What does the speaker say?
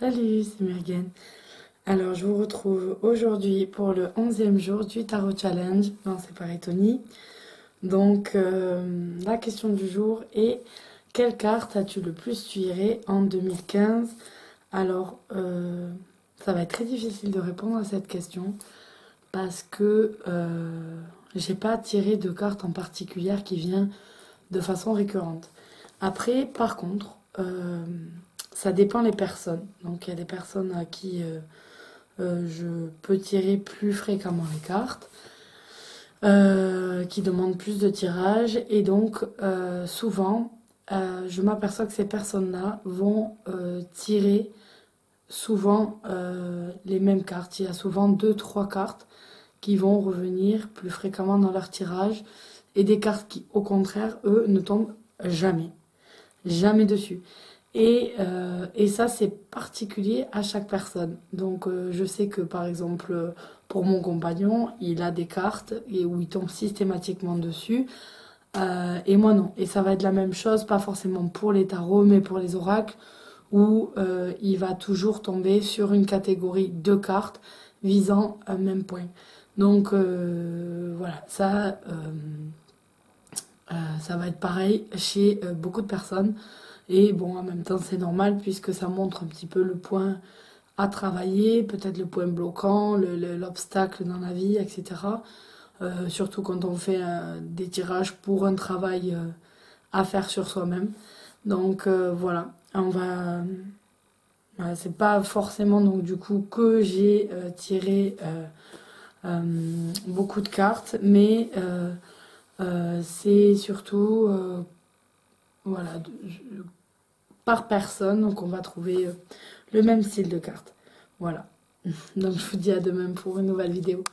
Salut, c'est Mergen. Alors, je vous retrouve aujourd'hui pour le 11e jour du Tarot Challenge dans C'est pareil Tony. Donc, la question du jour est: quelle carte as-tu le plus tiré en 2015? Alors, ça va être très difficile de répondre à cette question parce que j'ai pas tiré de carte en particulier qui vient de façon récurrente. Après, par contre, ça dépend les personnes. Donc, il y a des personnes à qui je peux tirer plus fréquemment les cartes, qui demandent plus de tirage. Et donc, souvent, je m'aperçois que ces personnes-là vont tirer souvent les mêmes cartes. Il y a souvent deux, trois cartes qui vont revenir plus fréquemment dans leur tirage et des cartes qui, au contraire, eux, ne tombent jamais. Jamais dessus. Et ça, c'est particulier à chaque personne. Donc, je sais que, par exemple, pour mon compagnon, il a des cartes où il tombe systématiquement dessus. Et moi, non. Et ça va être la même chose, pas forcément pour les tarots, mais pour les oracles, où il va toujours tomber sur une catégorie de cartes visant un même point. Donc, voilà, ça va être pareil chez beaucoup de personnes. Et bon, en même temps, c'est normal puisque ça montre un petit peu le point à travailler, peut-être le point bloquant, l'obstacle dans la vie, etc. Surtout quand on fait des tirages pour un travail à faire sur soi-même. Donc voilà, voilà, c'est pas forcément donc du coup que j'ai tiré beaucoup de cartes, mais c'est surtout voilà, par personne, donc on va trouver le même style de carte. Voilà. Donc je vous dis à demain pour une nouvelle vidéo.